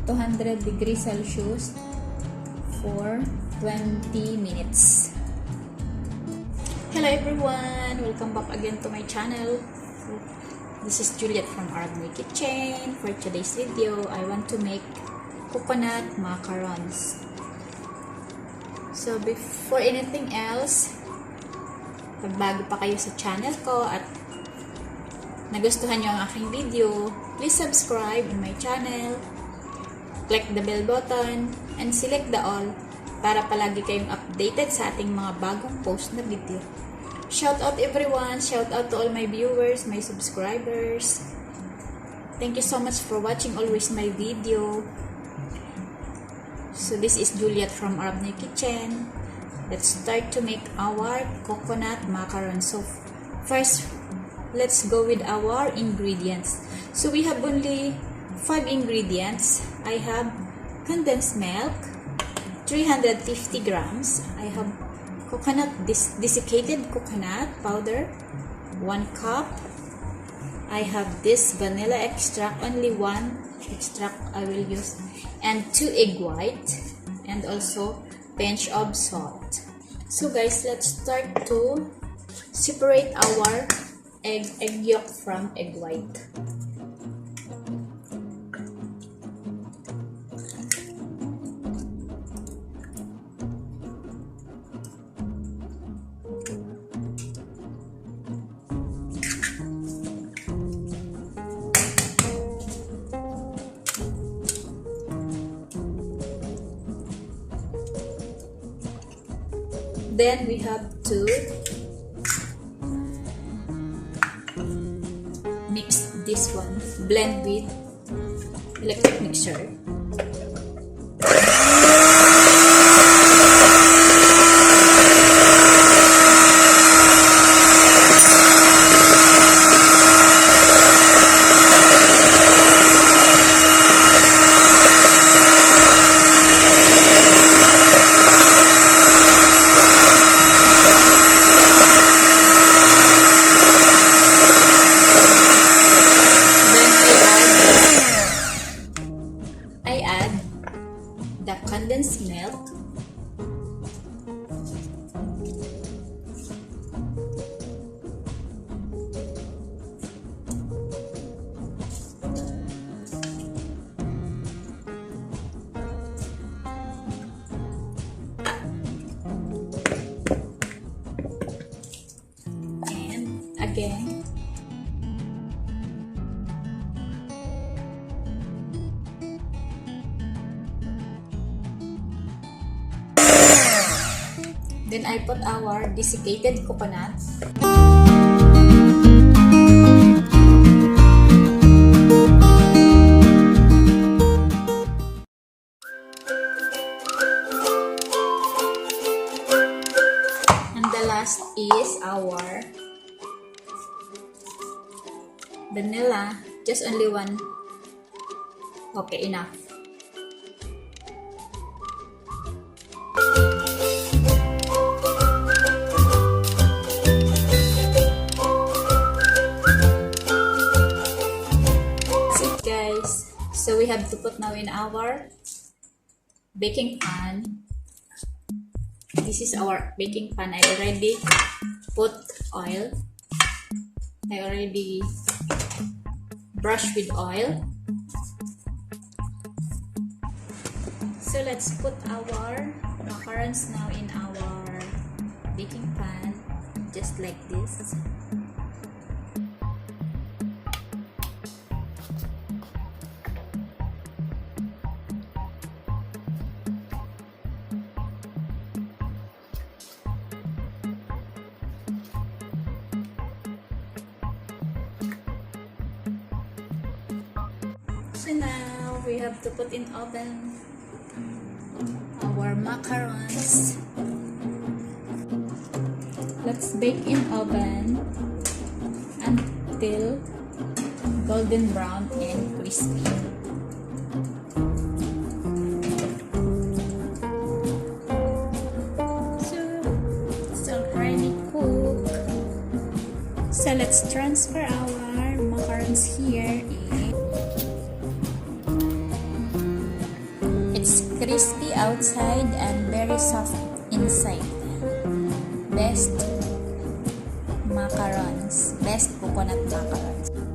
200 degrees Celsius for 20 minutes. Hello everyone! Welcome back again to my channel. This is Juliet from Arab Kitchen. For today's video, I want to make coconut macarons. So before anything else, pag bago pa kayo sa channel ko at nagustuhan nyo ang aking video, please subscribe in my channel, click the bell button, and select the all para palagi kayong updated sa ating mga bagong post na video. Shout out everyone, shout out to all my viewers, my subscribers. Thank you so much for watching always my video. So this is Juliet from Arab Kitchen. Let's start to make our coconut macarons. So first, let's go with our ingredients. So we have only 5 ingredients. I have condensed milk, 350 grams. I have coconut, desiccated coconut powder, 1 cup. I have this vanilla extract, only 1 extract I will use, and 2 egg white, and also pinch of salt. So guys, let's start to separate our egg yolk from egg white. Then we have to mix this one, blend with electric mixer. The condensed milk, and again then I put our desiccated coconut. And the last is our vanilla, just only 1. Okay, enough. So we have to put now in our baking pan. This is our baking pan. I already put oil. I already brushed with oil. So let's put our macarons now in our baking pan, just like this. So now we have to put in oven our macarons. Let's bake in oven until golden brown and crispy. So it's already cooked. So let's transfer our macarons here. Crispy outside and very soft inside. Best macarons. Best coconut macarons.